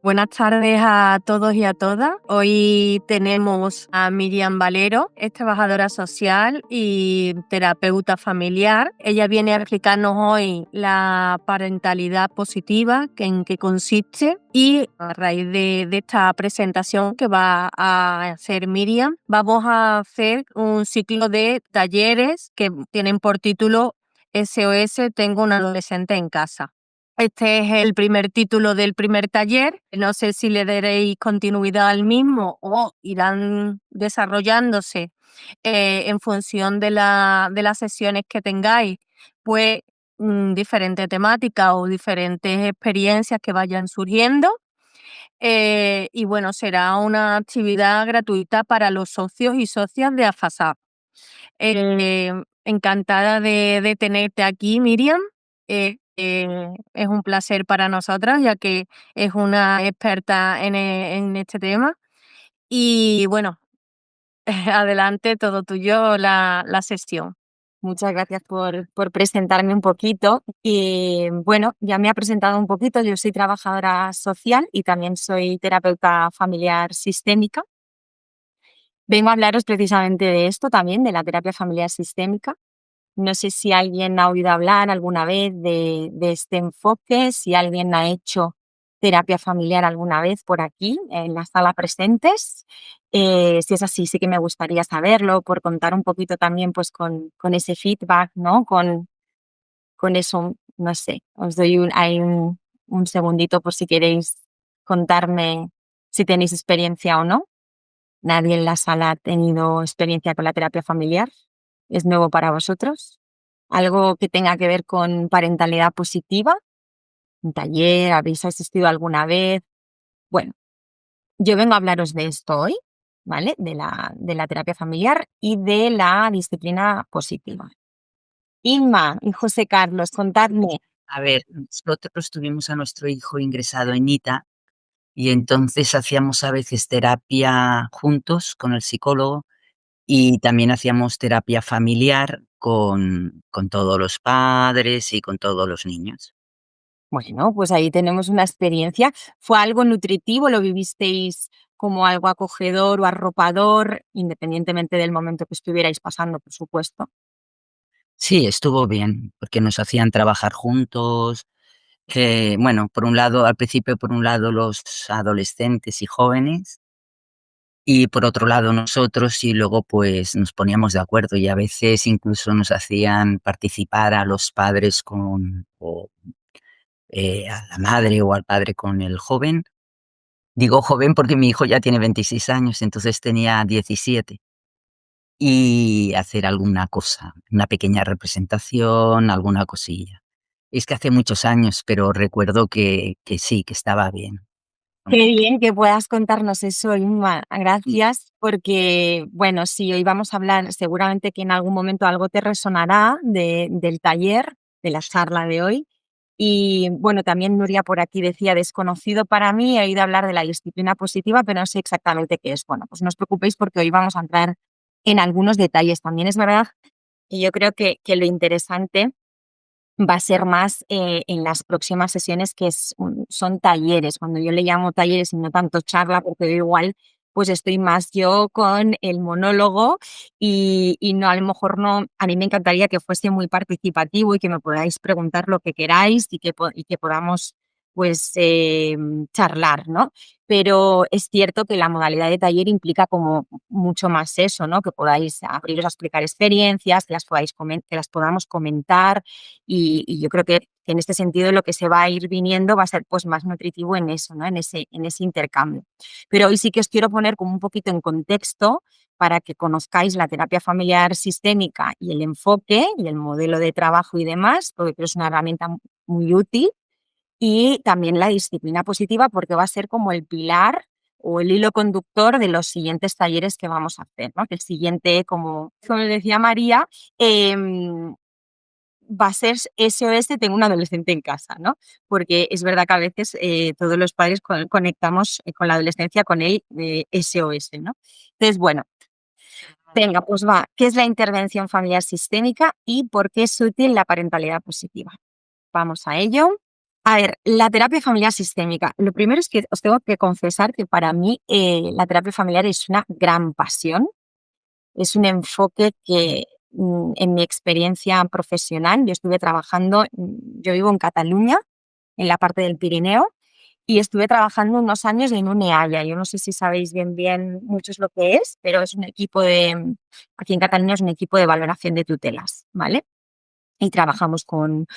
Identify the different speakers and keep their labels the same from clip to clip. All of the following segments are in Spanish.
Speaker 1: Buenas tardes a todos y a todas. Hoy tenemos a Miriam Valero, es trabajadora social y terapeuta familiar. Ella viene a explicarnos hoy la parentalidad positiva, en qué consiste, y a raíz de esta presentación que va a hacer Miriam, vamos a hacer un ciclo de talleres que tienen por título SOS, tengo un adolescente en casa. Este es el primer título del primer taller. No sé si le daréis continuidad al mismo o irán desarrollándose en función de las sesiones que tengáis, pues diferentes temáticas o diferentes experiencias que vayan surgiendo. Y bueno, será una actividad gratuita para los socios y socias de AFASAP. Encantada de tenerte aquí, Miriam. Es un placer para nosotras, ya que es una experta en este tema. Y bueno, adelante, todo tuyo la sesión.
Speaker 2: Muchas gracias por presentarme un poquito. Y bueno, ya me ha presentado un poquito. Yo soy trabajadora social y también soy terapeuta familiar sistémica. Vengo a hablaros precisamente de esto también, de la terapia familiar sistémica. No sé si alguien ha oído hablar alguna vez de este enfoque, si alguien ha hecho terapia familiar alguna vez por aquí, en la sala presentes. Si es así, sí que me gustaría saberlo, por contar un poquito también pues, con ese feedback, ¿no? Con eso, no sé, os doy un segundito por si queréis contarme si tenéis experiencia o no. ¿Nadie en la sala ha tenido experiencia con la terapia familiar? ¿Es nuevo para vosotros? ¿Algo que tenga que ver con parentalidad positiva? ¿Un taller? ¿Habéis asistido alguna vez? Bueno, yo vengo a hablaros de esto hoy, ¿vale? De la terapia familiar y de la disciplina positiva. Inma y José Carlos, contadme.
Speaker 3: A ver, nosotros tuvimos a nuestro hijo ingresado en ITA y entonces hacíamos a veces terapia juntos con el psicólogo y también hacíamos terapia familiar con todos los padres y con todos los niños.
Speaker 2: Bueno, pues ahí tenemos una experiencia. ¿Fue algo nutritivo? ¿Lo vivisteis como algo acogedor o arropador, independientemente del momento que estuvierais pasando, por supuesto?
Speaker 3: Sí, estuvo bien, porque nos hacían trabajar juntos. Bueno, por un lado, al principio, por un lado, los adolescentes y jóvenes, y por otro lado nosotros, y luego pues nos poníamos de acuerdo y a veces incluso nos hacían participar a los padres a la madre o al padre con el joven. Digo joven porque mi hijo ya tiene 26 años, entonces tenía 17. Y hacer alguna cosa, una pequeña representación, alguna cosilla. Es que hace muchos años, pero recuerdo que sí, que estaba bien.
Speaker 2: Qué bien que puedas contarnos eso, Inma. Gracias, porque, bueno, sí, hoy vamos a hablar, seguramente que en algún momento algo te resonará del taller, de la charla de hoy. Y bueno, también Nuria por aquí decía, desconocido para mí, he oído hablar de la disciplina positiva, pero no sé exactamente qué es. Bueno, pues no os preocupéis porque hoy vamos a entrar en algunos detalles. También es verdad y yo creo que lo interesante va a ser más en las próximas sesiones son talleres, cuando yo le llamo talleres y no tanto charla, porque yo igual pues estoy más yo con el monólogo y no, a lo mejor no, a mí me encantaría que fuese muy participativo y que me podáis preguntar lo que queráis y que podamos pues charlar, ¿no? Pero es cierto que la modalidad de taller implica como mucho más eso, ¿no? Que podáis abriros a explicar experiencias, que las podamos comentar y yo creo que en este sentido lo que se va a ir viniendo va a ser pues más nutritivo en eso, ¿no? En ese intercambio. Pero hoy sí que os quiero poner como un poquito en contexto para que conozcáis la terapia familiar sistémica y el enfoque y el modelo de trabajo y demás, porque creo que es una herramienta muy útil y también la disciplina positiva porque va a ser como el pilar o el hilo conductor de los siguientes talleres que vamos a hacer, ¿no? Que el siguiente, como decía María, va a ser SOS, tengo un adolescente en casa, ¿no? Porque es verdad que a veces todos los padres conectamos con la adolescencia con el SOS, ¿no? Entonces, bueno, venga, pues va. ¿Qué es la intervención familiar sistémica y por qué es útil la parentalidad positiva? Vamos a ello. A ver, la terapia familiar sistémica. Lo primero es que os tengo que confesar que para mí la terapia familiar es una gran pasión. Es un enfoque que en mi experiencia profesional, yo estuve trabajando, yo vivo en Cataluña, en la parte del Pirineo, y estuve trabajando unos años en un EAIA. Yo no sé si sabéis bien muchos lo que es, pero es un equipo aquí en Cataluña es un equipo de valoración de tutelas, ¿vale? Y trabajamos con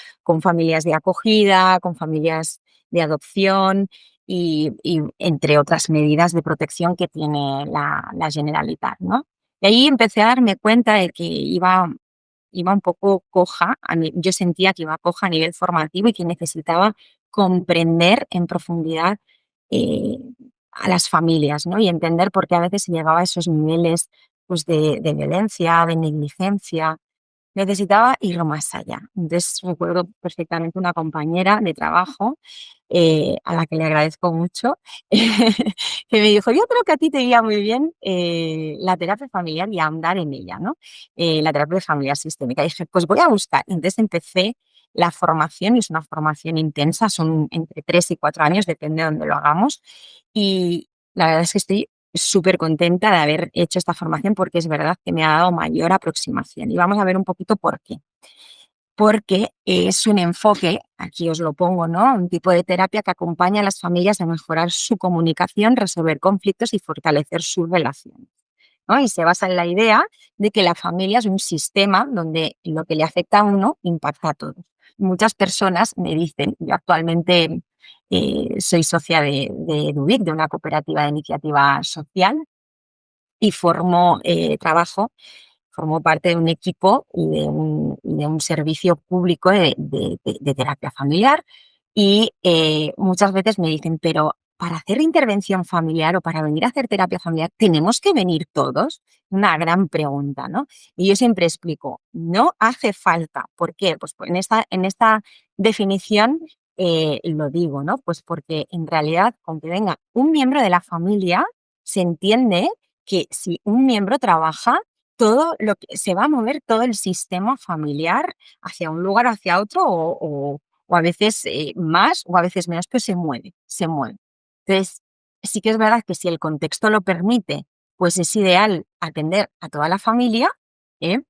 Speaker 2: familias de acogida, con familias de adopción y entre otras medidas de protección que tiene la Generalitat, ¿no? Y ahí empecé a darme cuenta de que iba un poco coja, yo sentía que iba coja a nivel formativo y que necesitaba comprender en profundidad eh, a las familias, ¿no? Y entender por qué a veces se llegaba a esos niveles pues, de violencia, de negligencia. Necesitaba ir más allá. Entonces, recuerdo perfectamente una compañera de trabajo, a la que le agradezco mucho, que me dijo: "Yo creo que a ti te iría muy bien, la terapia familiar y ahondar en ella", ¿no? La terapia familiar sistémica. Y dije: "Pues voy a buscar". Entonces empecé la formación, y es una formación intensa, son entre 3 y 4 años, depende de dónde lo hagamos, y la verdad es que estoy súper contenta de haber hecho esta formación porque es verdad que me ha dado mayor aproximación. Y vamos a ver un poquito por qué. Porque es un enfoque, aquí os lo pongo, ¿no? Un tipo de terapia que acompaña a las familias a mejorar su comunicación, resolver conflictos y fortalecer sus relaciones, ¿no? Y se basa en la idea de que la familia es un sistema donde lo que le afecta a uno impacta a todos. Muchas personas me dicen, yo actualmente soy socia de EDUIC, de una cooperativa de iniciativa social, y formo parte de un equipo y de un servicio público de terapia familiar. Y muchas veces me dicen, pero para hacer intervención familiar o para venir a hacer terapia familiar, ¿tenemos que venir todos? Una gran pregunta, ¿no? Y yo siempre explico, no hace falta. ¿Por qué? Pues en esta definición lo digo, ¿no? Pues porque en realidad, aunque venga un miembro de la familia, se entiende que si un miembro trabaja, todo lo que se va a mover todo el sistema familiar hacia un lugar, hacia otro, o a veces más o a veces menos, pero se mueve, se mueve. Entonces, sí que es verdad que si el contexto lo permite, pues es ideal atender a toda la familia, ¿eh?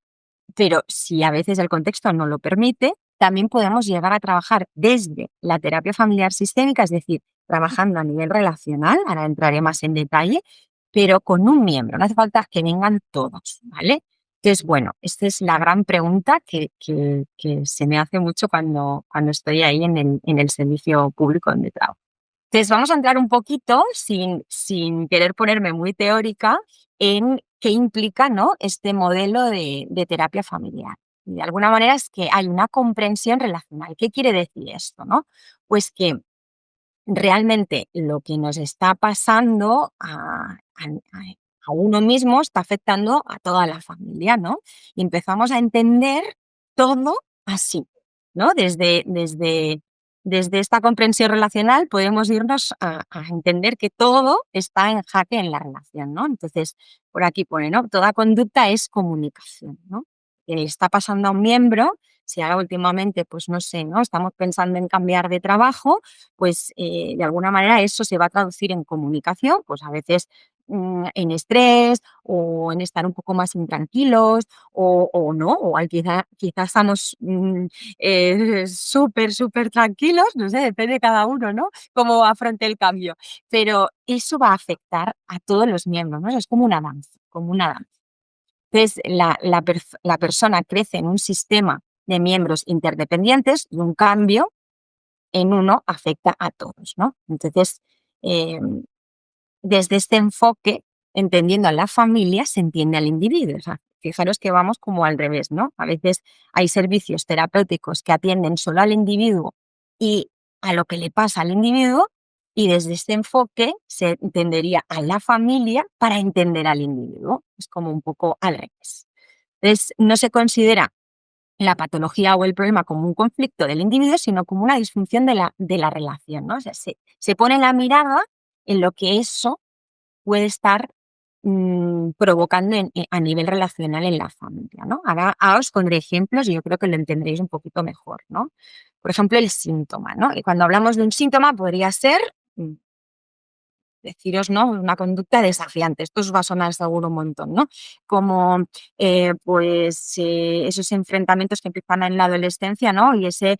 Speaker 2: Pero si a veces el contexto no lo permite, también podemos llegar a trabajar desde la terapia familiar sistémica, es decir, trabajando a nivel relacional, ahora entraré más en detalle, pero con un miembro, no hace falta que vengan todos, ¿vale? Entonces, bueno, esta es la gran pregunta que se me hace mucho cuando estoy ahí en el servicio público donde trabajo. Entonces, vamos a entrar un poquito, sin querer ponerme muy teórica, en qué implica, ¿no?, este modelo de terapia familiar. Y de alguna manera es que hay una comprensión relacional. ¿Qué quiere decir esto, no? Pues que realmente lo que nos está pasando a uno mismo está afectando a toda la familia, ¿no? Y empezamos a entender todo así, ¿no? Desde esta comprensión relacional podemos irnos a entender que todo está en jaque en la relación, ¿no? Entonces, por aquí pone, ¿no? Toda conducta es comunicación, ¿no? Que le está pasando a un miembro, si ahora últimamente, pues no sé, ¿no? Estamos pensando en cambiar de trabajo, pues de alguna manera eso se va a traducir en comunicación, pues a veces en estrés o en estar un poco más intranquilos o no, o quizás estamos súper tranquilos, no sé, depende de cada uno, ¿no? Cómo afronte el cambio, pero eso va a afectar a todos los miembros, ¿no? Es como una danza, como una danza. Entonces, la persona crece en un sistema de miembros interdependientes y un cambio en uno afecta a todos, ¿no? Entonces, em, desde este enfoque, entendiendo a la familia, se entiende al individuo. O sea, fijaros que vamos como al revés, ¿no? A veces hay servicios terapéuticos que atienden solo al individuo y a lo que le pasa al individuo, y desde este enfoque se entendería a la familia para entender al individuo. Es como un poco al revés. Entonces, no se considera la patología o el problema como un conflicto del individuo, sino como una disfunción de la relación, ¿no? O sea, se pone la mirada en lo que eso puede estar provocando a nivel relacional en la familia, ¿no? Ahora os pondré ejemplos y yo creo que lo entenderéis un poquito mejor, ¿no? Por ejemplo, el síntoma, ¿no? Y cuando hablamos de un síntoma podría ser deciros, ¿no? Una conducta desafiante. Esto os va a sonar seguro un montón, ¿no? Como esos enfrentamientos que empiezan en la adolescencia, ¿no? Y ese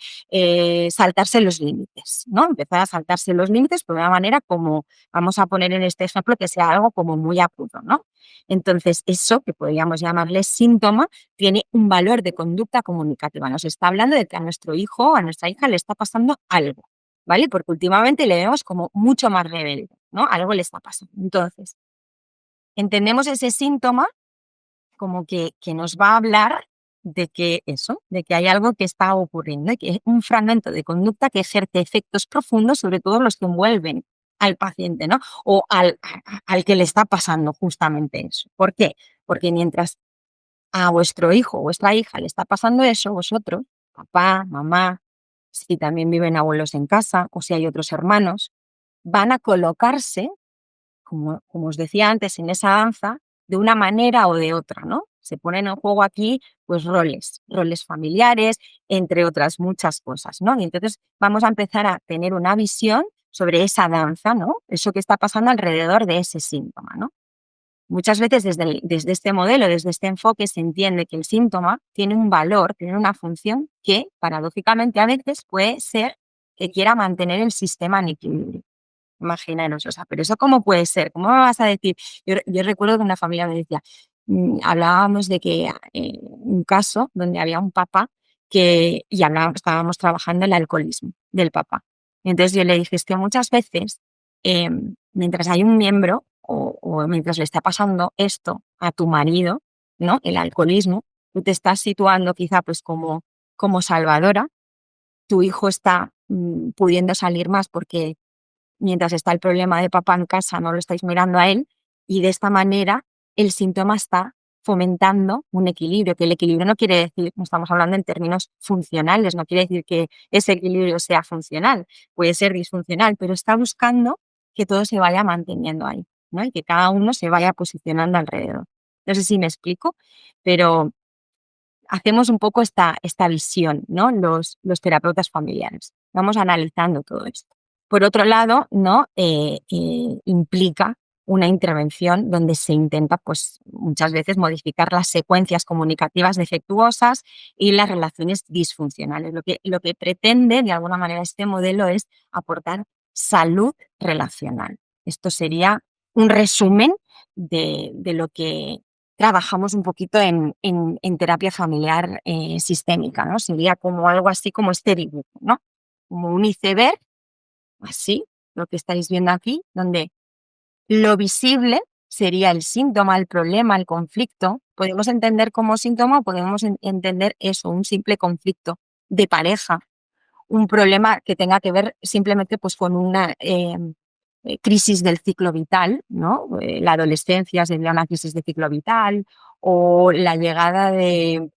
Speaker 2: saltarse los límites, ¿no? Empezar a saltarse los límites de una manera como, vamos a poner en este ejemplo, que sea algo como muy agudo, ¿no? Entonces, eso, que podríamos llamarle síntoma, tiene un valor de conducta comunicativa. Nos está hablando de que a nuestro hijo o a nuestra hija le está pasando algo, ¿vale? Porque últimamente le vemos como mucho más rebelde, ¿no? Algo le está pasando. Entonces, entendemos ese síntoma como que nos va a hablar de que eso, de que hay algo que está ocurriendo y que es un fragmento de conducta que ejerce efectos profundos sobre todo los que envuelven al paciente, ¿no? O al que le está pasando justamente eso. ¿Por qué? Porque mientras a vuestro hijo o vuestra hija le está pasando eso, vosotros, papá, mamá, si también viven abuelos en casa o si hay otros hermanos, van a colocarse, como os decía antes, en esa danza de una manera o de otra, ¿no? Se ponen en juego aquí pues roles familiares, entre otras muchas cosas, ¿no? Y entonces vamos a empezar a tener una visión sobre esa danza, ¿no? Eso que está pasando alrededor de ese síntoma, ¿no? Muchas veces desde este modelo, desde este enfoque, se entiende que el síntoma tiene un valor, tiene una función que, paradójicamente, a veces puede ser que quiera mantener el sistema en equilibrio. Imaginaros, o sea, pero eso ¿cómo puede ser? ¿Cómo me vas a decir? Yo recuerdo que una familia me decía, hablábamos de que un caso donde había un papá estábamos trabajando el alcoholismo del papá. Y entonces yo le dije, es que muchas veces, mientras hay un miembro o mientras le está pasando esto a tu marido, ¿no? El alcoholismo, tú te estás situando quizá pues como salvadora, tu hijo está pudiendo salir más porque mientras está el problema de papá en casa, no lo estáis mirando a él, y de esta manera el síntoma está fomentando un equilibrio, que el equilibrio no quiere decir, no estamos hablando en términos funcionales, no quiere decir que ese equilibrio sea funcional, puede ser disfuncional, pero está buscando que todo se vaya manteniendo ahí, ¿no? Y que cada uno se vaya posicionando alrededor. No sé si me explico, pero hacemos un poco esta visión, ¿no? Los terapeutas familiares. Vamos analizando todo esto. Por otro lado, ¿no? Implica una intervención donde se intenta, pues, muchas veces modificar las secuencias comunicativas defectuosas y las relaciones disfuncionales. Lo que pretende, de alguna manera, este modelo es aportar salud relacional. Esto sería un resumen de lo que trabajamos un poquito en terapia familiar sistémica, ¿no? Sería como algo así como este dibujo, ¿no? Como un iceberg, así, lo que estáis viendo aquí, donde lo visible sería el síntoma, el problema, el conflicto. Podemos entender como síntoma o podemos entender eso, un simple conflicto de pareja, un problema que tenga que ver simplemente pues, con una crisis del ciclo vital, ¿no? La adolescencia sería una crisis de ciclo vital o la llegada de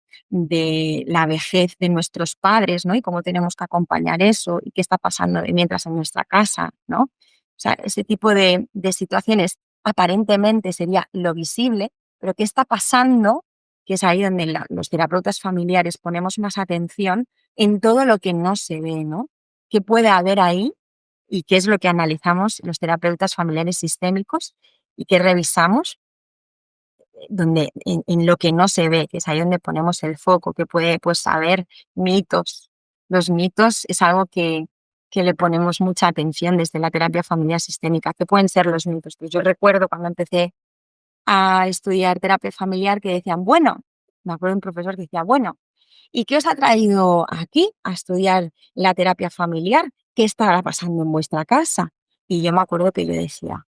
Speaker 2: la vejez de nuestros padres, ¿no? Y cómo tenemos que acompañar eso y qué está pasando mientras en nuestra casa, ¿no? O sea, ese tipo de situaciones aparentemente sería lo visible, pero ¿qué está pasando? Que es ahí donde los terapeutas familiares ponemos más atención en todo lo que no se ve, ¿no? ¿Qué puede haber ahí? Y qué es lo que analizamos los terapeutas familiares sistémicos y qué revisamos donde, en lo que no se ve, que es ahí donde ponemos el foco, que puede pues, haber mitos. Los mitos es algo que le ponemos mucha atención desde la terapia familiar sistémica. ¿Qué pueden ser los mitos? Pues yo recuerdo cuando empecé a estudiar terapia familiar que decían, bueno, me acuerdo de un profesor que decía, bueno, ¿y qué os ha traído aquí a estudiar la terapia familiar? ¿Qué estará pasando en vuestra casa? Y yo me acuerdo que yo decía,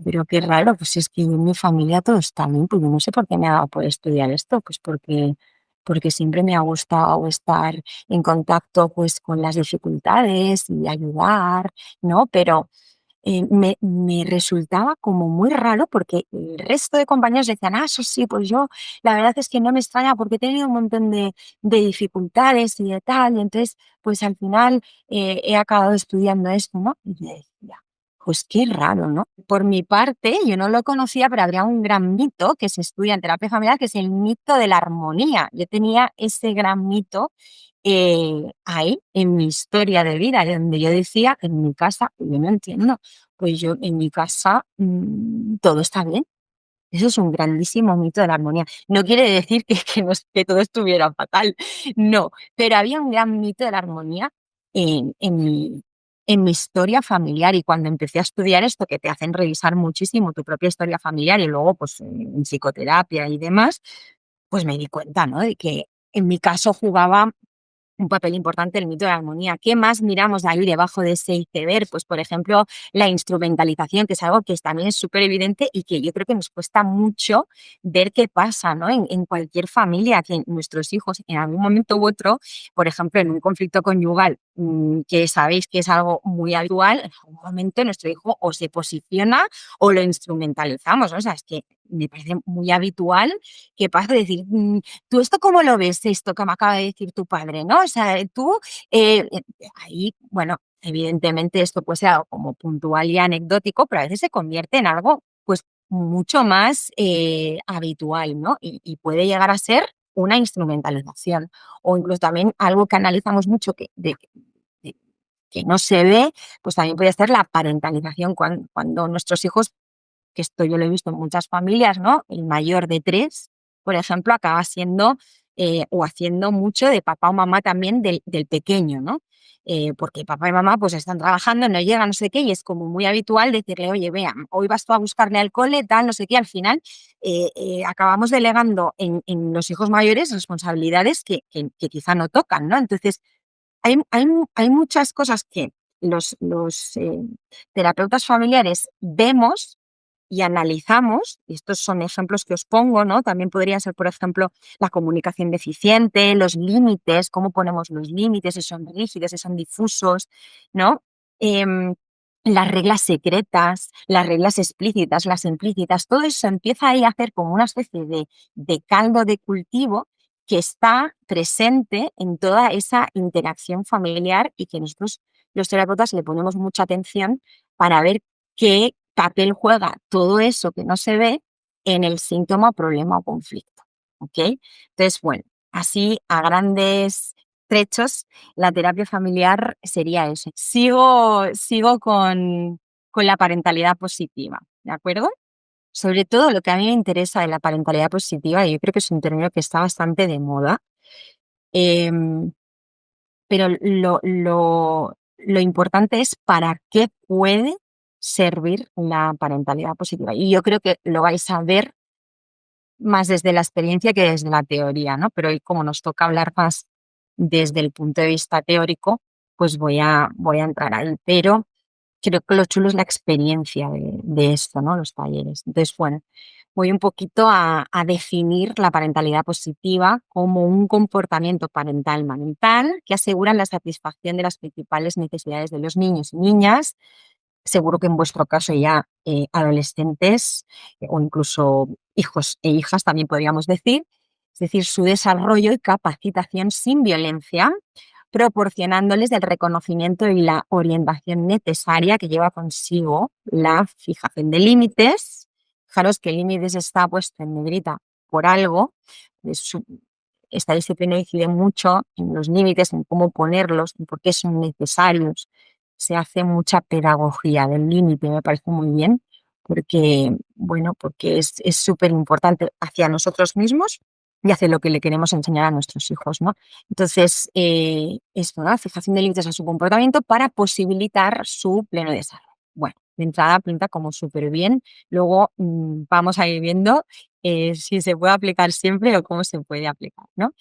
Speaker 2: pero qué raro, pues es que en mi familia todo está bien, pues yo no sé por qué me ha dado por estudiar esto, pues porque siempre me ha gustado estar en contacto pues con las dificultades y ayudar, ¿no? Pero me resultaba como muy raro porque el resto de compañeros decían, eso sí, pues yo la verdad es que no me extraña porque he tenido un montón de dificultades y de tal, y entonces pues al final he acabado estudiando esto, ¿no? Y yo decía, pues qué raro, ¿no? Por mi parte, yo no lo conocía, pero habría un gran mito que se estudia en terapia familiar, que es el mito de la armonía. Yo tenía ese gran mito ahí en mi historia de vida, donde yo decía, en mi casa, yo no entiendo, pues yo en mi casa todo está bien. Eso es un grandísimo mito de la armonía. No quiere decir que todo estuviera fatal, no, pero había un gran mito de la armonía en mi historia familiar, y cuando empecé a estudiar esto, que te hacen revisar muchísimo tu propia historia familiar y luego pues en psicoterapia y demás, pues me di cuenta, ¿no? De que en mi caso jugaba un papel importante el mito de la armonía. ¿Qué más miramos ahí debajo de ese iceberg? Pues, por ejemplo, la instrumentalización, que es algo que también es súper evidente y que yo creo que nos cuesta mucho ver qué pasa, ¿no? En cualquier familia, que nuestros hijos en algún momento u otro, por ejemplo, en un conflicto conyugal, que sabéis que es algo muy habitual, en algún momento nuestro hijo o se posiciona o lo instrumentalizamos, ¿no? O sea, es que me parece muy habitual que pasa de decir, ¿tú esto cómo lo ves, esto que me acaba de decir tu padre, no? O sea, tú, ahí, bueno, evidentemente esto puede ser algo como puntual y anecdótico, pero a veces se convierte en algo, pues, mucho más habitual, ¿no? Y puede llegar a ser una instrumentalización, o incluso también algo que analizamos mucho de- que no se ve, pues también puede ser la parentalización, cuando nuestros hijos, que esto yo lo he visto en muchas familias, ¿no? El mayor de 3, por ejemplo, acaba siendo o haciendo mucho de papá o mamá también del pequeño, ¿no? Porque papá y mamá pues están trabajando, no llegan, no sé qué, y es como muy habitual decirle, oye, vea, hoy vas tú a buscarle al cole, tal, no sé qué, al final acabamos delegando en los hijos mayores responsabilidades que quizá no tocan, ¿no? Entonces, hay muchas cosas que los terapeutas familiares vemos y analizamos, y estos son ejemplos que os pongo, ¿no? También podría ser, por ejemplo, la comunicación deficiente, los límites, cómo ponemos los límites, si son rígidos, si son difusos, ¿no? Em, las reglas secretas, las reglas explícitas, las implícitas, todo eso empieza ahí a hacer como una especie de caldo de cultivo que está presente en toda esa interacción familiar, y que nosotros, los terapeutas, le ponemos mucha atención para ver qué papel juega todo eso que no se ve en el síntoma, problema o conflicto. ¿Ok? Entonces, bueno, así a grandes trechos, la terapia familiar sería eso. Sigo con la parentalidad positiva, ¿de acuerdo? Sobre todo lo que a mí me interesa de la parentalidad positiva, y yo creo que es un término que está bastante de moda, em, pero lo importante es para qué puede servir la parentalidad positiva. Y yo creo que lo vais a ver más desde la experiencia que desde la teoría, ¿no? Pero hoy, como nos toca hablar más desde el punto de vista teórico, pues voy a entrar ahí. Pero creo que lo chulo es la experiencia de esto, ¿no? Los talleres. Entonces, bueno, voy un poquito a definir la parentalidad positiva como un comportamiento parental mental que asegura la satisfacción de las principales necesidades de los niños y niñas. Seguro que en vuestro caso ya adolescentes o incluso hijos e hijas también podríamos decir, es decir, su desarrollo y capacitación sin violencia, proporcionándoles el reconocimiento y la orientación necesaria que lleva consigo la fijación de límites. Fijaros que límites está puesto en negrita por algo. Esta disciplina incide mucho en los límites, en cómo ponerlos, en por qué son necesarios. Se hace mucha pedagogía del límite, me parece muy bien, porque, bueno, porque es súper importante hacia nosotros mismos y hacia lo que le queremos enseñar a nuestros hijos, ¿no? Entonces, esto, ¿no? La fijación de límites a su comportamiento para posibilitar su pleno desarrollo. Bueno, de entrada pinta como súper bien. Luego vamos a ir viendo si se puede aplicar siempre o cómo se puede aplicar, ¿no?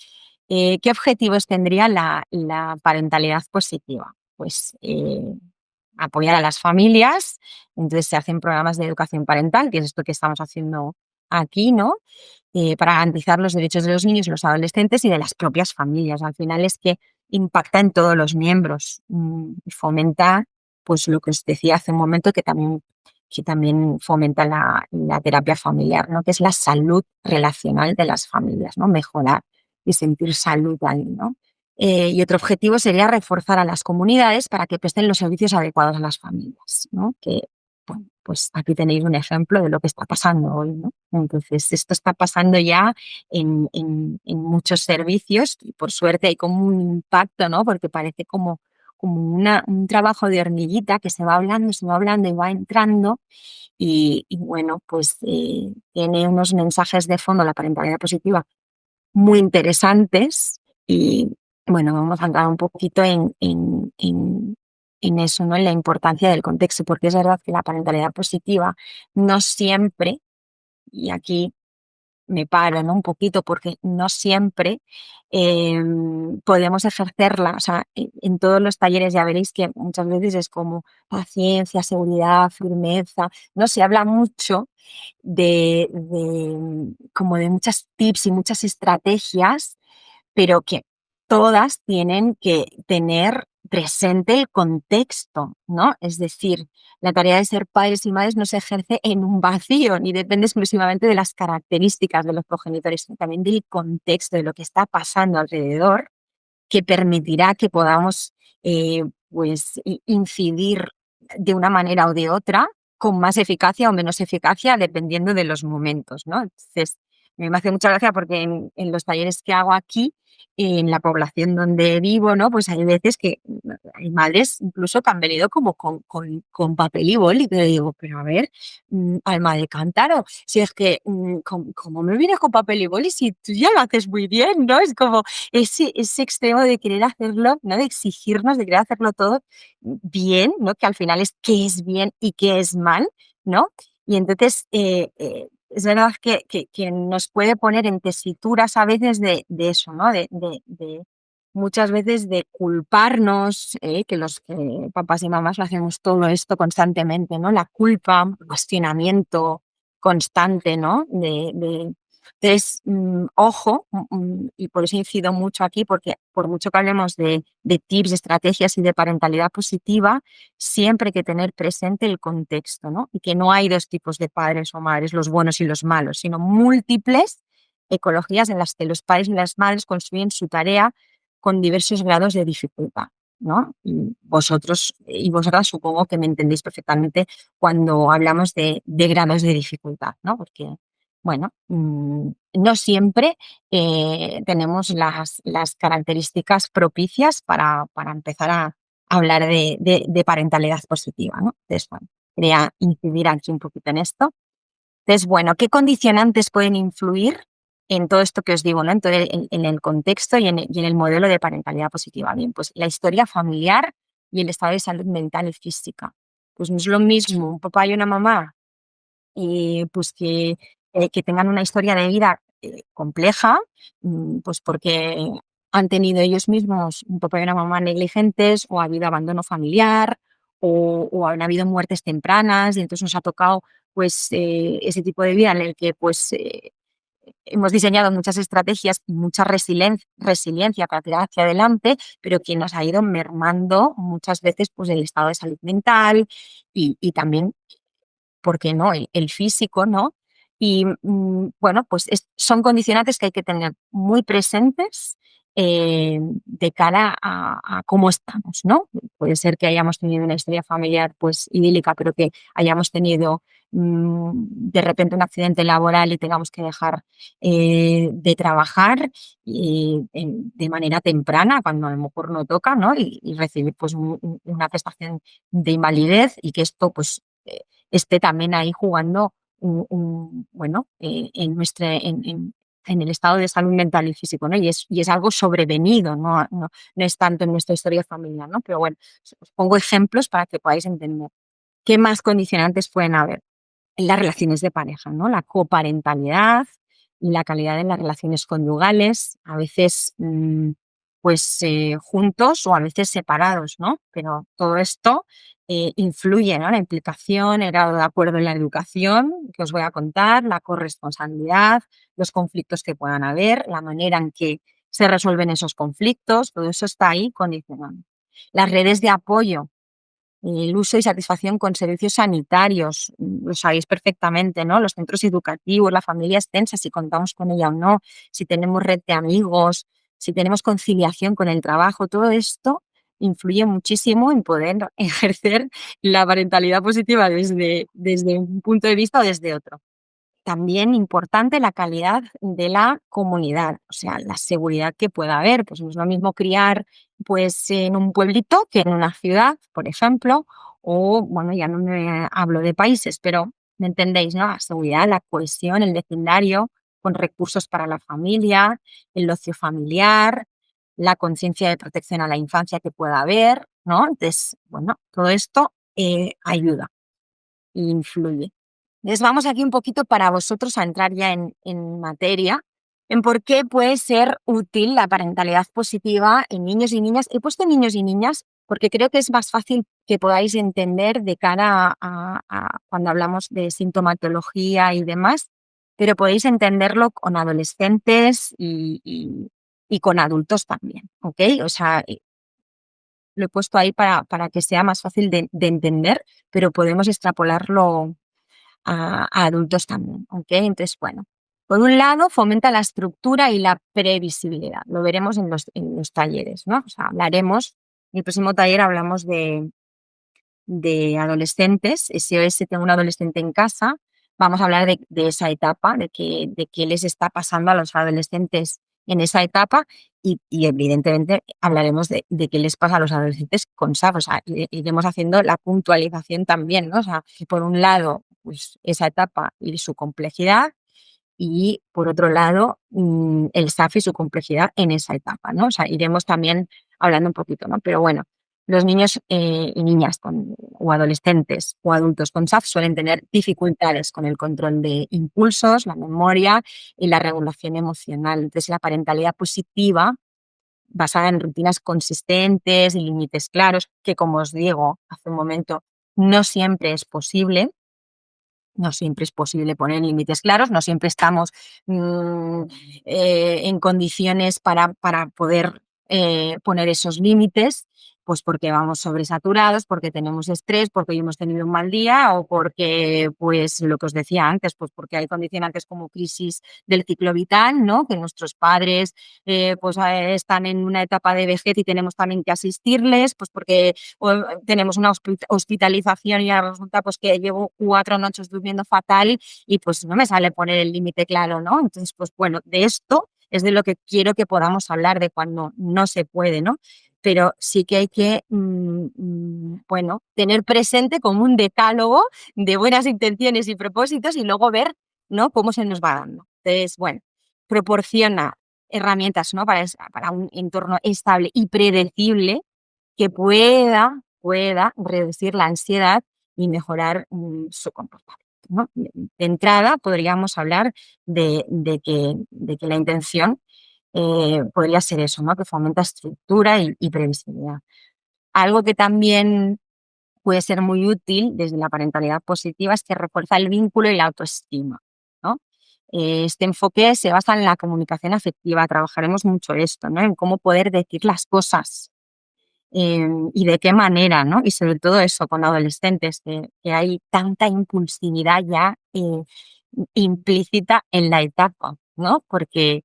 Speaker 2: ¿Qué objetivos tendría la parentalidad positiva? Pues apoyar a las familias, entonces se hacen programas de educación parental, que es esto que estamos haciendo aquí, ¿no? Para garantizar los derechos de los niños y los adolescentes y de las propias familias. Al final es que impacta en todos los miembros y fomenta pues lo que os decía hace un momento, que también fomenta la terapia familiar, ¿no? Que es la salud relacional de las familias, ¿no? Mejorar y sentir salud ahí, ¿no? Y otro objetivo sería reforzar a las comunidades para que presten los servicios adecuados a las familias, ¿no? Que, bueno, pues aquí tenéis un ejemplo de lo que está pasando hoy, ¿no? Entonces, esto está pasando ya en muchos servicios y por suerte hay como un impacto, ¿no? Porque parece como un trabajo de hormiguita que se va hablando y va entrando y bueno, pues tiene unos mensajes de fondo, la parentalidad positiva, muy interesantes y bueno, vamos a entrar un poquito en eso, ¿no? En la importancia del contexto, porque es verdad que la parentalidad positiva no siempre, y aquí me paro, ¿no? Un poquito, porque no siempre podemos ejercerla. O sea, en todos los talleres ya veréis que muchas veces es como paciencia, seguridad, firmeza. No se habla mucho como de muchas tips y muchas estrategias, pero que todas tienen que tener presente el contexto, ¿no? Es decir, la tarea de ser padres y madres no se ejerce en un vacío, ni depende exclusivamente de las características de los progenitores, sino también del contexto, de lo que está pasando alrededor, que permitirá que podamos pues, incidir de una manera o de otra con más eficacia o menos eficacia dependiendo de los momentos, ¿no? Entonces, me hace mucha gracia porque en los talleres que hago aquí, en la población donde vivo, ¿no? Pues hay veces que hay madres incluso que han venido como con papel y boli, pero digo, pero a ver, alma de cántaro, si es que, ¿cómo me vienes con papel y boli si tú ya lo haces muy bien, ¿no? Es como ese extremo de querer hacerlo, ¿no? De exigirnos, de querer hacerlo todo bien, ¿no? Que al final es qué es bien y qué es mal, ¿no? Y entonces, es verdad que nos puede poner en tesituras a veces de eso, ¿no? De muchas veces de culparnos, que los papás y mamás lo hacemos todo esto constantemente, ¿no? La culpa, cuestionamiento constante, ¿no? Entonces, ojo, y por eso incido mucho aquí, porque por mucho que hablemos de tips, estrategias y de parentalidad positiva, siempre hay que tener presente el contexto, ¿no? Y que no hay dos tipos de padres o madres, los buenos y los malos, sino múltiples ecologías en las que los padres y las madres construyen su tarea con diversos grados de dificultad, ¿no? Y vosotros y vosotras supongo que me entendéis perfectamente cuando hablamos de grados de dificultad, ¿no? Porque bueno, no siempre tenemos las características propicias para empezar a hablar de parentalidad positiva, ¿no? Entonces, bueno, quería incidir aquí un poquito en esto. Entonces, bueno, ¿qué condicionantes pueden influir en todo esto que os digo, ¿no? En todo en el contexto y en el modelo de parentalidad positiva? Bien, pues la historia familiar y el estado de salud mental y física. Pues no es lo mismo un papá y una mamá y pues que tengan una historia de vida compleja, pues porque han tenido ellos mismos un papá y una mamá negligentes o ha habido abandono familiar o han habido muertes tempranas y entonces nos ha tocado pues ese tipo de vida en el que pues hemos diseñado muchas estrategias y mucha resiliencia para tirar hacia adelante, pero que nos ha ido mermando muchas veces pues el estado de salud mental y también ¿por qué no? El físico, ¿no? Y bueno, pues son condicionantes que hay que tener muy presentes de cara a cómo estamos, ¿no? Puede ser que hayamos tenido una historia familiar pues idílica, pero que hayamos tenido de repente un accidente laboral y tengamos que dejar de trabajar de manera temprana, cuando a lo mejor no toca, ¿no? Y recibir pues una prestación de invalidez y que esto pues esté también ahí jugando bueno, en el estado de salud mental y físico, ¿no? Y es algo sobrevenido, no es tanto en nuestra historia familiar, ¿no? Pero bueno, os pongo ejemplos para que podáis entender qué más condicionantes pueden haber en las relaciones de pareja, ¿no? La coparentalidad, la calidad de las relaciones conyugales, a veces pues juntos o a veces separados, ¿no? Pero todo esto influye, ¿no? La implicación, el grado de acuerdo en la educación, que os voy a contar, la corresponsabilidad, los conflictos que puedan haber, la manera en que se resuelven esos conflictos, todo eso está ahí condicionando. Las redes de apoyo el uso y satisfacción con servicios sanitarios, lo sabéis perfectamente, ¿no? Los centros educativos, la familia extensa, si contamos con ella o no, si tenemos red de amigos, si tenemos conciliación con el trabajo, todo esto influye muchísimo en poder ejercer la parentalidad positiva desde un punto de vista o desde otro. También importante la calidad de la comunidad, o sea, la seguridad que pueda haber. Pues no es lo mismo criar pues, en un pueblito que en una ciudad, por ejemplo, o bueno, ya no me hablo de países, pero me entendéis, ¿no? La seguridad, la cohesión, el vecindario, con recursos para la familia, el ocio familiar, la conciencia de protección a la infancia que pueda haber, ¿no? Entonces, bueno, todo esto ayuda e influye. Les vamos aquí un poquito para vosotros a entrar ya en materia, en por qué puede ser útil la parentalidad positiva en niños y niñas. He puesto niños y niñas porque creo que es más fácil que podáis entender de cara a cuando hablamos de sintomatología y demás, pero podéis entenderlo con adolescentes y con adultos también, ¿ok? O sea, lo he puesto ahí para que sea más fácil de entender, pero podemos extrapolarlo a adultos también, ¿ok? Entonces, bueno, por un lado fomenta la estructura y la previsibilidad, lo veremos en los talleres, ¿no? O sea, hablaremos, en el próximo taller hablamos de adolescentes, SOS, tengo un adolescente en casa, vamos a hablar de esa etapa, de qué les está pasando a los adolescentes en esa etapa y evidentemente hablaremos de qué les pasa a los adolescentes con SAF, o sea, iremos haciendo la puntualización también, ¿no? O sea, que por un lado, pues esa etapa y su complejidad y por otro lado, el SAF y su complejidad en esa etapa, ¿no? O sea, iremos también hablando un poquito, ¿no? Pero bueno, los niños y niñas o adolescentes o adultos con SAF suelen tener dificultades con el control de impulsos, la memoria y la regulación emocional. Entonces, la parentalidad positiva, basada en rutinas consistentes y límites claros, que como os digo hace un momento, no siempre es posible. No siempre es posible poner límites claros, no siempre estamos en condiciones para poder poner esos límites, pues porque vamos sobresaturados, porque tenemos estrés, porque hoy hemos tenido un mal día o porque, pues lo que os decía antes, pues porque hay condicionantes como crisis del ciclo vital, ¿no? Que nuestros padres están en una etapa de vejez y tenemos también que asistirles, pues porque o tenemos una hospitalización y ahora resulta pues que llevo 4 noches durmiendo fatal y pues no me sale poner el límite claro, ¿no? Entonces, pues bueno, de esto es de lo que quiero que podamos hablar, de cuando no se puede, ¿no? Pero sí que hay que, bueno, tener presente como un decálogo de buenas intenciones y propósitos y luego ver, ¿no? Cómo se nos va dando. Entonces, bueno, proporciona herramientas, ¿no? Para un entorno estable y predecible que pueda reducir la ansiedad y mejorar su comportamiento, ¿no? De entrada, podríamos hablar de que la intención podría ser eso, ¿no? Que fomenta estructura y previsibilidad. Algo que también puede ser muy útil desde la parentalidad positiva es que refuerza el vínculo y la autoestima, ¿no? Este enfoque se basa en la comunicación afectiva, trabajaremos mucho esto, ¿no? En cómo poder decir las cosas, y de qué manera, ¿no? Y sobre todo eso, con adolescentes, que hay tanta impulsividad ya implícita en la etapa, ¿no? Porque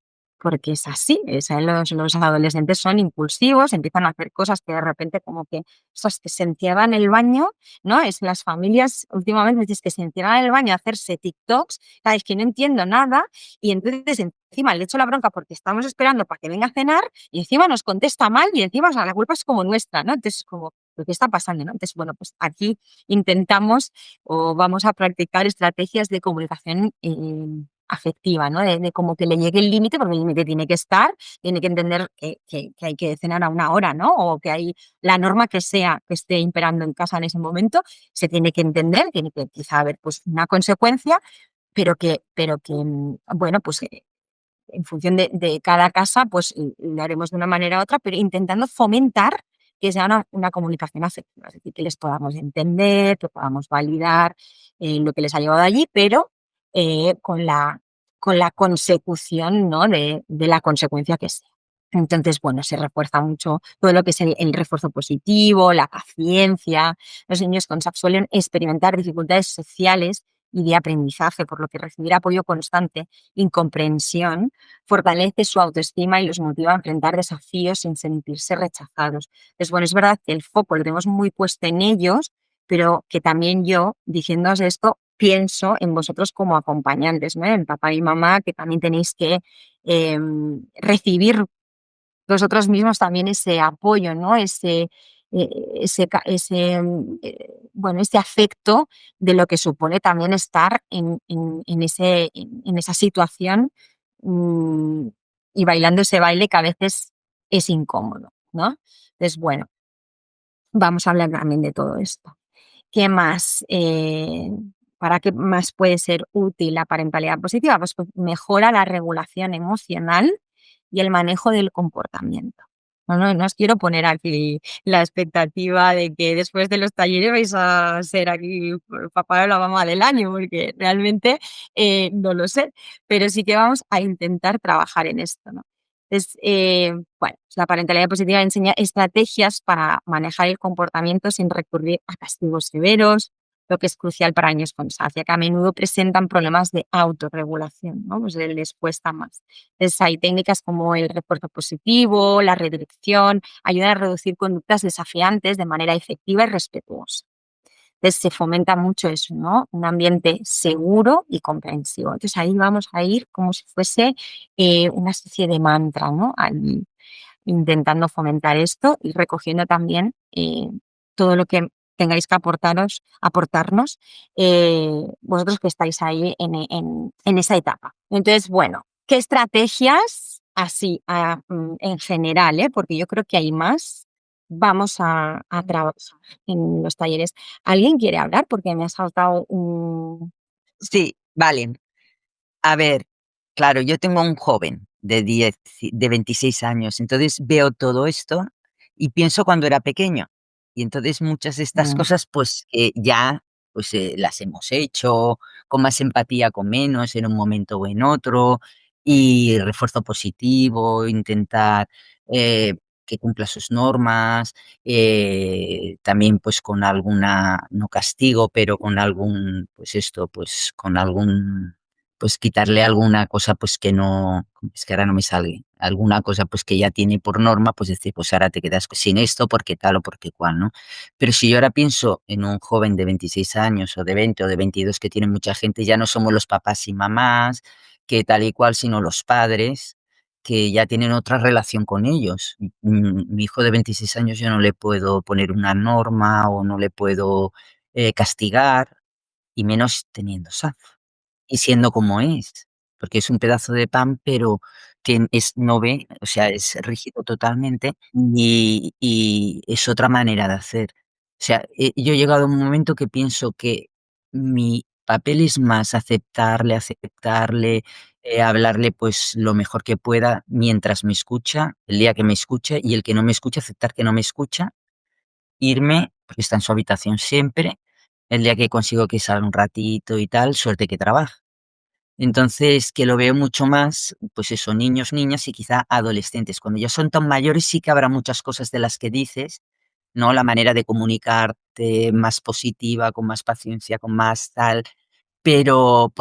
Speaker 2: es así, los adolescentes son impulsivos, empiezan a hacer cosas que de repente como que, ostras, que se encierran en el baño, ¿no? Es las familias últimamente dices que se encierran en el baño a hacerse TikToks, cada vez que no entiendo nada, y entonces encima le echo la bronca porque estamos esperando para que venga a cenar y encima nos contesta mal y encima, o sea, la culpa es como nuestra, ¿no? Entonces, como, ¿pero qué está pasando, no? Entonces, bueno, pues aquí intentamos o vamos a practicar estrategias de comunicación afectiva, ¿no? De como que le llegue el límite, porque el límite tiene que estar, tiene que entender que hay que cenar a una hora, ¿no? O que hay la norma que sea que esté imperando en casa en ese momento, se tiene que entender, tiene que quizá haber pues una consecuencia, pero que bueno, pues en función de cada casa, pues lo haremos de una manera u otra, pero intentando fomentar que sea una comunicación afectiva, es decir, que les podamos entender, que podamos validar lo que les ha llevado allí, pero con la consecución, ¿no? de la consecuencia que sea. Entonces, bueno, se refuerza mucho todo lo que es el refuerzo positivo, la paciencia. Los niños con SAP suelen experimentar dificultades sociales y de aprendizaje, por lo que recibir apoyo constante y comprensión fortalece su autoestima y los motiva a enfrentar desafíos sin sentirse rechazados. Entonces, bueno, es verdad que el foco lo tenemos muy puesto en ellos, pero que también yo, diciéndoos esto, pienso en vosotros como acompañantes, ¿no? En papá y mamá, que también tenéis que recibir vosotros mismos también ese apoyo, ¿no? Bueno, ese afecto de lo que supone también estar en esa situación, mm, y bailando ese baile que a veces es incómodo, ¿no? Entonces, bueno, vamos a hablar también de todo esto. ¿Qué más? ¿Para qué más puede ser útil la parentalidad positiva? Pues mejora la regulación emocional y el manejo del comportamiento. No os quiero poner aquí la expectativa de que después de los talleres vais a ser aquí el papá o la mamá del año, porque realmente no lo sé, pero sí que vamos a intentar trabajar en esto, ¿no? Entonces, bueno, pues la parentalidad positiva enseña estrategias para manejar el comportamiento sin recurrir a castigos severos, lo que es crucial para niños con SAFia, que a menudo presentan problemas de autorregulación, ¿no? Pues les cuesta más. Entonces, hay técnicas como el refuerzo positivo, la redirección, ayudan a reducir conductas desafiantes de manera efectiva y respetuosa. Entonces, se fomenta mucho eso, ¿no? Un ambiente seguro y comprensivo. Entonces, ahí vamos a ir como si fuese una especie de mantra, ¿no? Intentando fomentar esto y recogiendo también todo lo que tengáis que aportarnos, vosotros que estáis ahí en esa etapa. Entonces, bueno, ¿qué estrategias así en general? Porque yo creo que hay más. Vamos a trabajar en los talleres. ¿Alguien quiere hablar? Porque me ha saltado un...
Speaker 3: Sí, vale. A ver, claro, yo tengo un joven de 26 años, entonces veo todo esto y pienso cuando era pequeño. Y entonces muchas de estas
Speaker 2: Mm,
Speaker 3: cosas, pues, ya, pues, las hemos hecho con más empatía, con menos, en un momento o en otro, y refuerzo positivo, intentar, que cumpla sus normas, también, pues, con alguna, no castigo, pero con algún, pues esto, pues, con algún, pues quitarle alguna cosa, pues que no, es que ahora no me sale, alguna cosa, pues que ya tiene por norma, pues decir, pues ahora te quedas sin esto porque tal o porque cual, ¿no? Pero si yo ahora pienso en un joven de 26 años o de 20 o de 22 que tiene mucha gente, ya no somos los papás y mamás, que tal y cual, sino los padres que ya tienen otra relación con ellos. Mi hijo de 26 años yo no le puedo poner una norma o no le puedo castigar, y menos teniendo SAF. Y siendo como es, porque es un pedazo de pan, pero no ve, o sea, es rígido totalmente y es otra manera de hacer. O sea, yo he llegado a un momento que pienso que mi papel es más aceptarle, hablarle, pues, lo mejor que pueda mientras me escucha, el día que me escucha, y el que no me escucha, aceptar que no me escucha, irme, porque está en su habitación siempre, el día que consigo que salga un ratito y tal, suerte que trabaja. Entonces, que lo veo mucho más, pues eso, niños, niñas y quizá adolescentes. Cuando ya son tan mayores sí que habrá muchas cosas de las que dices, ¿no? La manera de comunicarte más positiva, con más paciencia, con más tal, pero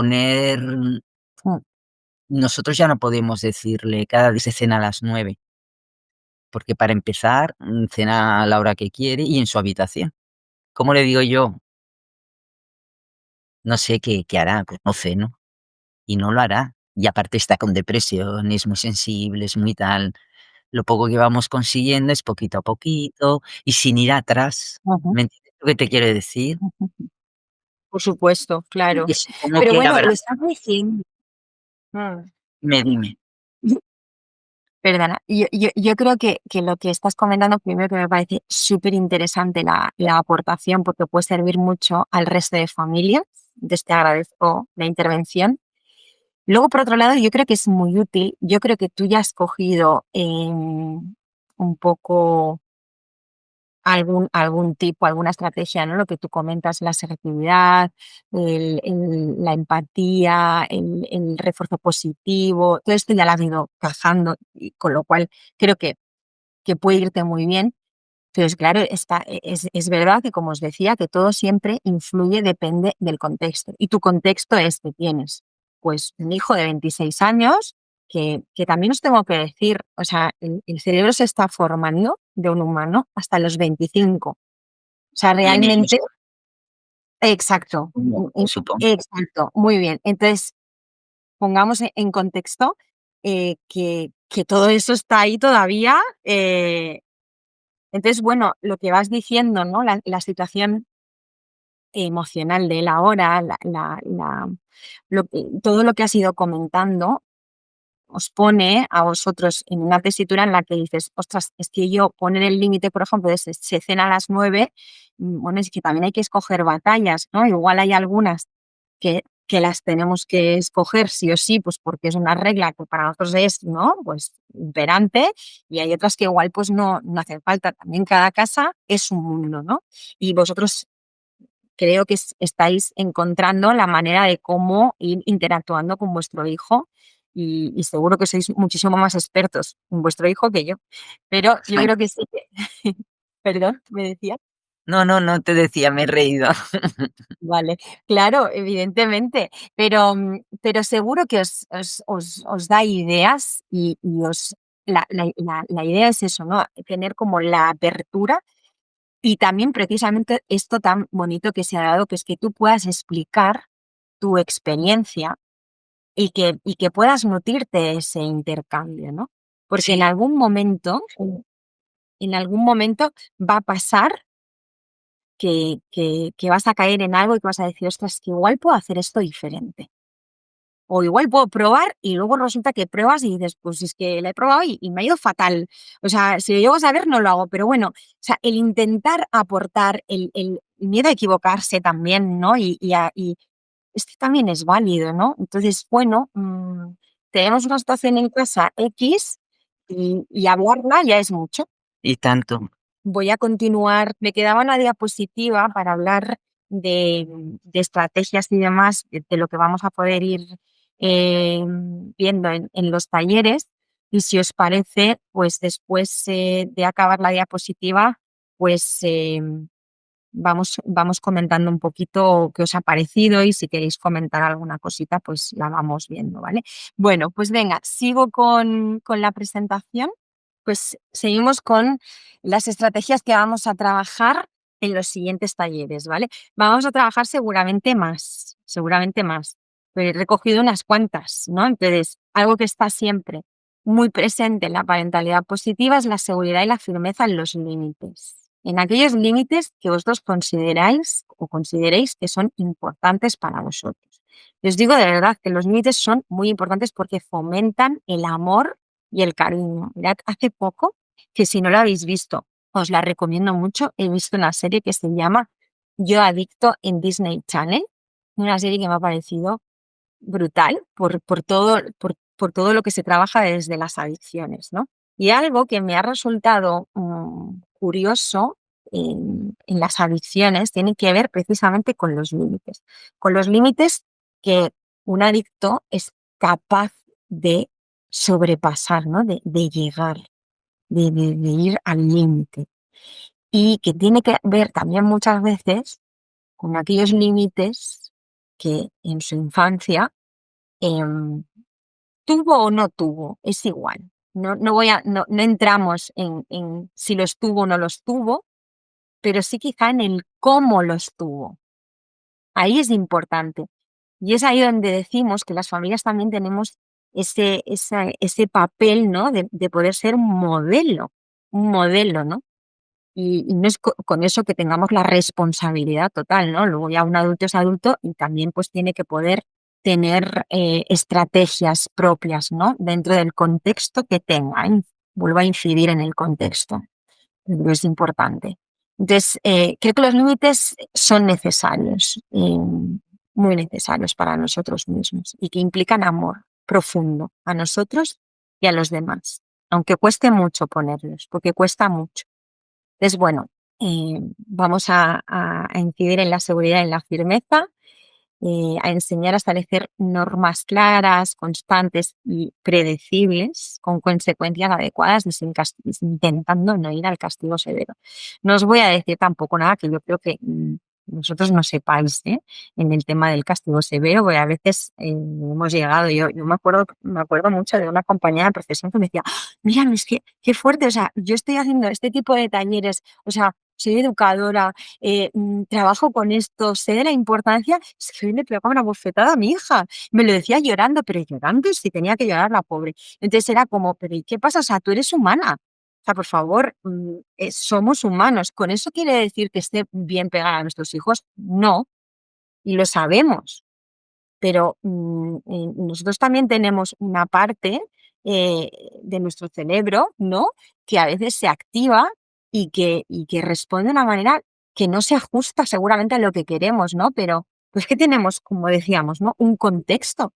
Speaker 3: nosotros ya no podemos decirle cada día se cena a las 9, porque para empezar, cena a la hora que quiere y en su habitación. ¿Cómo le digo yo? No sé qué hará, pues no ceno. Y no lo hará. Y aparte está con depresión, es muy sensible, es muy tal. Lo poco que vamos consiguiendo es poquito a poquito y sin ir atrás.
Speaker 2: ujú,
Speaker 3: ¿Me entiendes lo que te quiero decir?
Speaker 2: ujú. Por supuesto, claro.
Speaker 3: Y supongo
Speaker 2: Pero
Speaker 3: que
Speaker 2: bueno,
Speaker 3: habrá,
Speaker 2: lo estás diciendo. Mm.
Speaker 3: dime.
Speaker 2: Perdona, yo creo que lo que estás comentando, primero que me parece súper interesante la aportación porque puede servir mucho al resto de familias. Entonces te agradezco la intervención. Luego, por otro lado, yo creo que es muy útil. Yo creo que tú ya has cogido un poco algún tipo, alguna estrategia, ¿no? Lo que tú comentas, la asertividad, la empatía, el refuerzo positivo, todo esto ya lo has ido cazando, y con lo cual creo que puede irte muy bien. Entonces, claro, es verdad que, como os decía, que todo siempre influye, depende del contexto. Y tu contexto es que tienes, pues, un hijo de 26 años, que también os tengo que decir, o sea, el cerebro se está formando de un humano hasta los 25. O sea,
Speaker 3: Y en ellos,
Speaker 2: realmente, exacto,
Speaker 3: supongo.
Speaker 2: exacto, muy bien. Entonces, pongamos en contexto que todo eso está ahí todavía. Entonces, bueno, lo que vas diciendo, ¿no? La situación emocional de él ahora, todo lo que has ido comentando, os pone a vosotros en una tesitura en la que dices, ostras, es que yo poner el límite, por ejemplo, de se cena a las 9, bueno, es que también hay que escoger batallas, ¿no? Igual hay algunas que las tenemos que escoger sí o sí, pues porque es una regla que para nosotros es, ¿no? Pues imperante, y hay otras que igual pues no hacen falta. También cada casa es un mundo, ¿no? Y vosotros creo que estáis encontrando la manera de cómo ir interactuando con vuestro hijo y seguro que sois muchísimo más expertos en vuestro hijo que yo. Pero yo creo que sí que perdón, ¿me decías?
Speaker 3: No, no, no te decía, me he reído.
Speaker 2: Vale, claro, evidentemente, pero seguro que os da ideas y la idea es eso, ¿no? Tener como la apertura y también precisamente esto tan bonito que se ha dado, que es que tú puedas explicar tu experiencia y que puedas nutrirte de ese intercambio, ¿no? Porque
Speaker 3: Sí,
Speaker 2: en algún momento va a pasar que vas a caer en algo y que vas a decir, ostras, que igual puedo hacer esto diferente. O igual puedo probar y luego resulta que pruebas y dices, pues es que la he probado y me ha ido fatal. O sea, si lo llego a saber, no lo hago. Pero bueno, o sea, el intentar aportar, el miedo a equivocarse también, ¿no? Y este también es válido, ¿no? Entonces, bueno, tenemos una situación en casa X y hablarla ya es mucho.
Speaker 3: y tanto.
Speaker 2: Voy a continuar. Me quedaba una diapositiva para hablar de estrategias y demás, de lo que vamos a poder ir viendo en los talleres. Y si os parece, pues después de acabar la diapositiva, pues vamos comentando un poquito qué os ha parecido y si queréis comentar alguna cosita, pues la vamos viendo, ¿vale? Bueno, pues venga, sigo con la presentación. Pues seguimos con las estrategias que vamos a trabajar en los siguientes talleres, ¿vale? Vamos a trabajar seguramente más, pero he recogido unas cuantas, ¿no? Entonces, algo que está siempre muy presente en la parentalidad positiva es la seguridad y la firmeza en los límites. En aquellos límites que vosotros consideráis o consideréis que son importantes para vosotros. Les digo de verdad que los límites son muy importantes porque fomentan el amor y el cariño. Mirad, hace poco, que si no lo habéis visto, os la recomiendo mucho. He visto una serie que se llama Yo Adicto en Disney Channel, una serie que me ha parecido brutal por todo lo que se trabaja desde las adicciones, ¿no? Y algo que me ha resultado curioso en las adicciones tiene que ver precisamente con los límites que un adicto es capaz de sobrepasar, ¿no? De llegar, de ir al límite. Y que tiene que ver también muchas veces con aquellos límites que en su infancia em, tuvo o no tuvo, es igual. No entramos en si los tuvo o no los tuvo, pero sí quizá en el cómo los tuvo. Ahí es importante. Y es ahí donde decimos que las familias también tenemos ese papel, ¿no? De poder ser un modelo, ¿no? Y no es con eso que tengamos la responsabilidad total, ¿no? Luego ya un adulto es adulto y también pues tiene que poder tener estrategias propias, ¿no? Dentro del contexto que tenga. Vuelvo a incidir en el contexto, creo que es importante. Entonces, creo que los límites son necesarios, muy necesarios para nosotros mismos y que implican amor profundo a nosotros y a los demás, aunque cueste mucho ponerlos, porque cuesta mucho. Entonces, bueno, Vamos a incidir en la seguridad y en la firmeza, a enseñar a establecer normas claras, constantes y predecibles, con consecuencias adecuadas, intentando no ir al castigo severo. No os voy a decir tampoco nada que yo creo que vosotros no sepáis, en el tema del castigo severo, porque a veces hemos llegado, yo me acuerdo mucho de una compañera de profesión que me decía, "Ah, mira, es que qué fuerte, o sea, yo estoy haciendo este tipo de talleres, o sea, soy educadora, trabajo con esto, sé de la importancia, es que hoy le pegaba una bofetada a mi hija. Me lo decía llorando, pero llorando si tenía que llorar la pobre. Entonces era como, pero ¿y qué pasa? O sea, tú eres humana. O sea, por favor, somos humanos. ¿Con eso quiere decir que esté bien pegar a nuestros hijos? No, y lo sabemos. Pero nosotros también tenemos una parte eh, de nuestro cerebro, ¿no? Que a veces se activa y que responde de una manera que no se ajusta seguramente a lo que queremos, ¿no? Pero pues que tenemos, como decíamos, ¿no? Un contexto.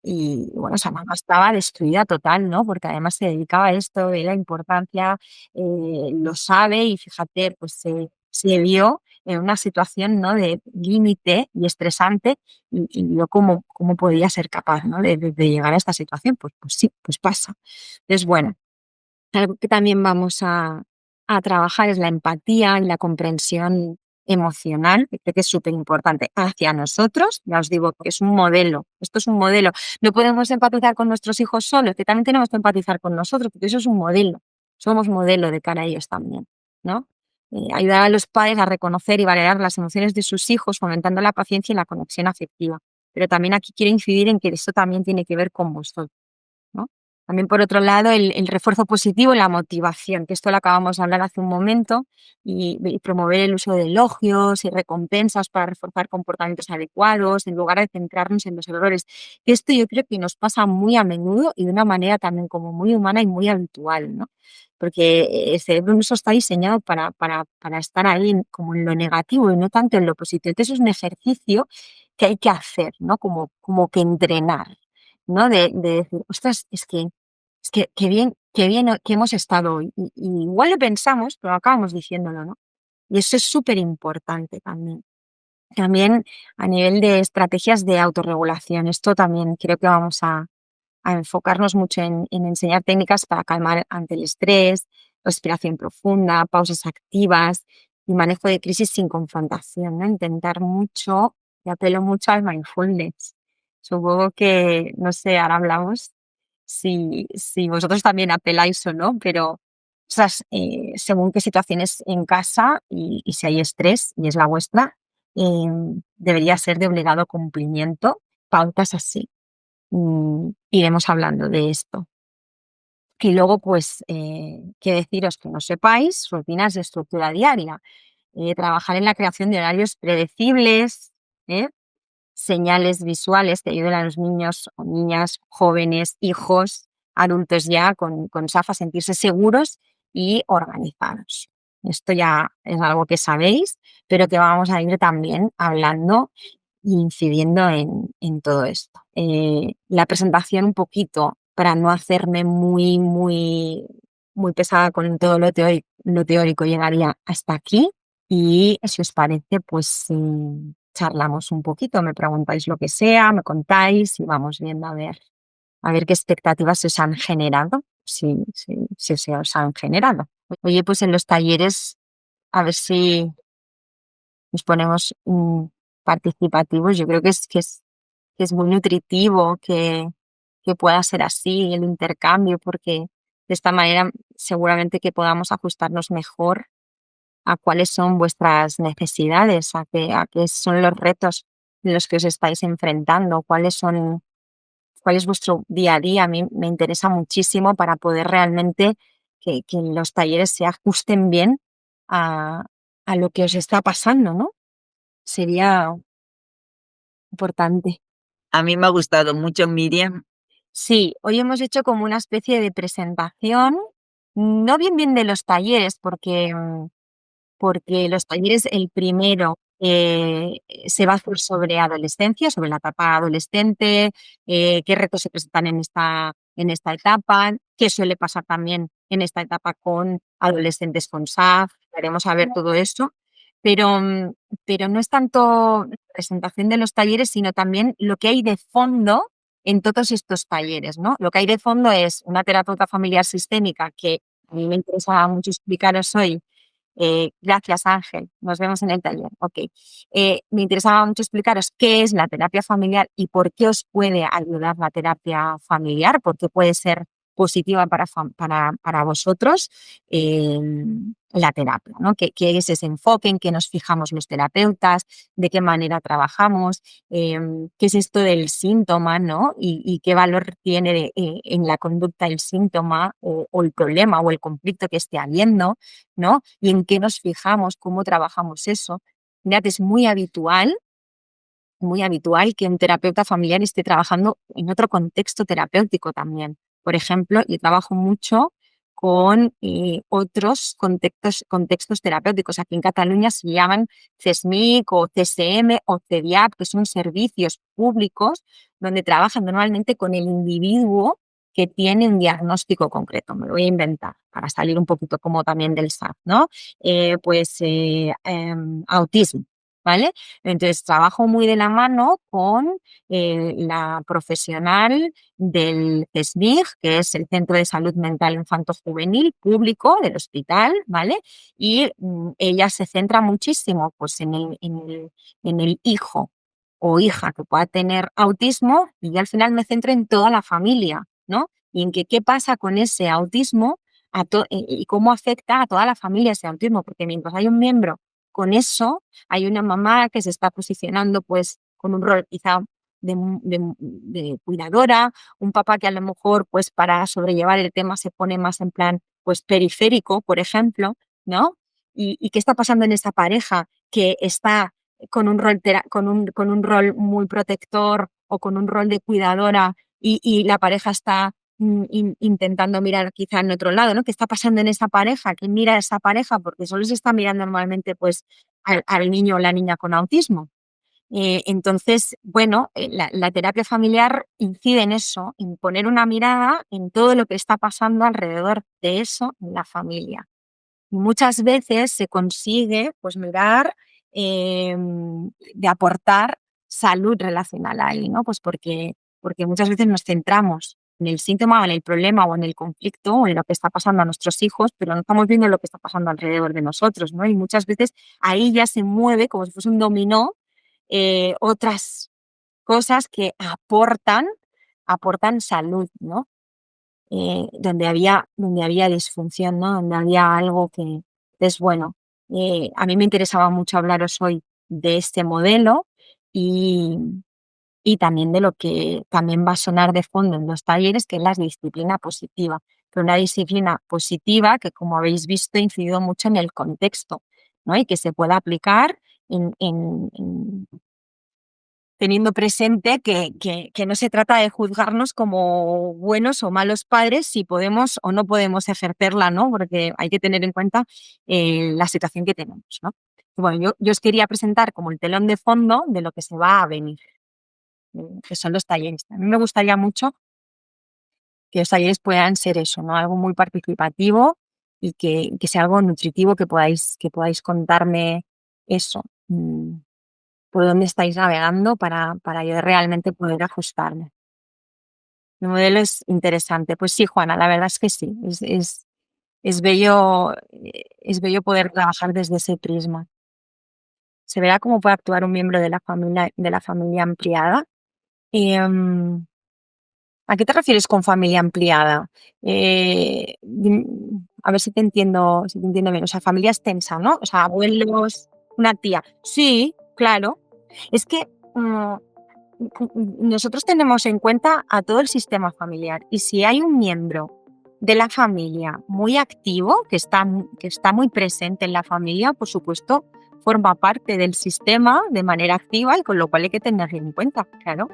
Speaker 2: Y bueno, esa mamá estaba destruida total, ¿no? Porque además se dedicaba a esto, ve la importancia, lo sabe y fíjate, pues se vio en una situación, ¿no? De límite y estresante y vio cómo podía ser capaz, ¿no? De llegar a esta situación. Pues sí, pues pasa. Entonces, bueno, algo que también vamos a trabajar es la empatía y la comprensión emocional, que creo que es súper importante hacia nosotros. Ya os digo que es un modelo, esto es un modelo. No podemos empatizar con nuestros hijos solos, que también tenemos que empatizar con nosotros, porque eso es un modelo. Somos modelo de cara a ellos también, ¿no? Ayudar a los padres a reconocer y valorar las emociones de sus hijos, fomentando la paciencia y la conexión afectiva. Pero también aquí quiero incidir en que esto también tiene que ver con vosotros, ¿no? También, por otro lado, el refuerzo positivo y la motivación, que esto lo acabamos de hablar hace un momento, y promover el uso de elogios y recompensas para reforzar comportamientos adecuados, en lugar de centrarnos en los errores. Esto yo creo que nos pasa muy a menudo y de una manera también como muy humana y muy habitual, ¿no? Porque el cerebro nuestro está diseñado para estar ahí como en lo negativo y no tanto en lo positivo. Entonces es un ejercicio que hay que hacer, ¿no? Como que entrenar. ¿No? De decir: "Ostras, es que qué bien que hemos estado hoy". Y igual lo pensamos, pero acabamos diciéndolo, ¿no? Y eso es súper importante también. También a nivel de estrategias de autorregulación, esto también creo que vamos a enfocarnos mucho en enseñar técnicas para calmar ante el estrés, respiración profunda, pausas activas y manejo de crisis sin confrontación, ¿no? Intentar mucho, y apelo mucho al mindfulness. Supongo que, no sé, ahora hablamos si vosotros también apeláis o no, pero ostras, según qué situaciones en casa y si hay estrés y es la vuestra, debería ser de obligado cumplimiento pautas así. Iremos hablando de esto. Y luego, pues, qué deciros que no sepáis, rutinas de estructura diaria, trabajar en la creación de horarios predecibles, ¿eh? Señales visuales que ayuden a los niños o niñas, jóvenes, hijos, adultos ya con SAF a sentirse seguros y organizados. Esto ya es algo que sabéis, pero que vamos a ir también hablando e incidiendo en todo esto. La presentación un poquito para no hacerme muy pesada con todo lo teórico llegaría hasta aquí y si os parece, pues charlamos un poquito, me preguntáis lo que sea, me contáis y vamos viendo a ver qué expectativas se os han generado, si se os han generado. Oye, pues en los talleres, a ver si nos ponemos participativos. Yo creo que es muy nutritivo que pueda ser así el intercambio, porque de esta manera seguramente que podamos ajustarnos mejor a cuáles son vuestras necesidades, a qué son los retos en los que os estáis enfrentando, cuál es vuestro día a día. A mí me interesa muchísimo para poder realmente que los talleres se ajusten bien a, a lo que os está pasando, ¿no? Sería importante.
Speaker 3: A mí me ha gustado mucho, Miriam.
Speaker 2: Sí, hoy hemos hecho como una especie de presentación, no bien de los talleres, porque los talleres, el primero, se va a hacer sobre adolescencia, sobre la etapa adolescente, qué retos se presentan en esta etapa, qué suele pasar también en esta etapa con adolescentes con SAF, empezaremos a ver todo eso, pero, pero no es tanto la presentación de los talleres, sino también lo que hay de fondo en todos estos talleres, ¿no? Lo que hay de fondo es una terapeuta familiar sistémica que a mí me interesa mucho explicaros hoy. Gracias, Ángel. Nos vemos en el taller. Ok. Me interesaba mucho explicaros qué es la terapia familiar y por qué os puede ayudar la terapia familiar, por qué puede ser positiva para vosotros la terapia, ¿no? ¿Qué es ese enfoque, en qué nos fijamos los terapeutas, de qué manera trabajamos, qué es esto del síntoma, ¿no? Y qué valor tiene en la conducta el síntoma o el problema o el conflicto que esté habiendo, ¿no? Y en qué nos fijamos, cómo trabajamos eso. Mirad, es muy habitual que un terapeuta familiar esté trabajando en otro contexto terapéutico también. Por ejemplo, yo trabajo mucho con otros contextos terapéuticos. Aquí en Cataluña se llaman CESMIC o CSM o CEDIAP, que son servicios públicos donde trabajan normalmente con el individuo que tiene un diagnóstico concreto. Me lo voy a inventar para salir un poquito como también del SAP, ¿no? Autismo, ¿vale? Entonces, trabajo muy de la mano con la profesional del CESMIG, que es el Centro de Salud Mental Infanto-Juvenil público del hospital, ¿vale? Y ella se centra muchísimo pues, en el hijo o hija que pueda tener autismo y yo al final me centro en toda la familia, ¿no? Y en qué pasa con ese autismo y cómo afecta a toda la familia ese autismo, porque mientras hay un miembro con eso, hay una mamá que se está posicionando pues con un rol quizá de cuidadora, un papá que a lo mejor pues para sobrellevar el tema se pone más en plan pues periférico, por ejemplo, ¿no? ¿Y qué está pasando en esa pareja que está con un rol, con un rol muy protector o con un rol de cuidadora y la pareja está intentando mirar quizá en otro lado, ¿no? ¿Qué está pasando en esa pareja? ¿Quién mira a esa pareja? Porque solo se está mirando normalmente pues al niño o la niña con autismo. Entonces, bueno, la terapia familiar incide en eso, en poner una mirada en todo lo que está pasando alrededor de eso en la familia. Muchas veces se consigue pues mirar de aportar salud relacional ahí, ¿no? Pues porque muchas veces nos centramos en el síntoma o en el problema o en el conflicto o en lo que está pasando a nuestros hijos, pero no estamos viendo lo que está pasando alrededor de nosotros, ¿no? Y muchas veces ahí ya se mueve como si fuese un dominó otras cosas que aportan salud, ¿no? Donde había disfunción, ¿no? Donde había algo que es bueno. A mí me interesaba mucho hablaros hoy de este modelo y, y también de lo que también va a sonar de fondo en los talleres, que es la disciplina positiva. Pero una disciplina positiva que, como habéis visto, ha incidido mucho en el contexto, ¿no? Y que se pueda aplicar teniendo presente que no se trata de juzgarnos como buenos o malos padres si podemos o no podemos ejercerla, ¿no? Porque hay que tener en cuenta la situación que tenemos, ¿no? Bueno, yo os quería presentar como el telón de fondo de lo que se va a venir, que son los talleres. A mí me gustaría mucho que los talleres puedan ser eso, ¿no? Algo muy participativo y que sea algo nutritivo, que podáis contarme eso. Por dónde estáis navegando para yo realmente poder ajustarme. El modelo es interesante. Pues sí, Juana, la verdad es que sí. Es bello poder trabajar desde ese prisma. Se verá cómo puede actuar un miembro de la familia ampliada. ¿A qué te refieres con familia ampliada? A ver si te entiendo bien. O sea, familia extensa, ¿no? O sea, abuelos, una tía. Sí, claro. Es que nosotros tenemos en cuenta a todo el sistema familiar y si hay un miembro de la familia muy activo, que está muy presente en la familia, por supuesto, forma parte del sistema de manera activa y con lo cual hay que tenerlo en cuenta, claro.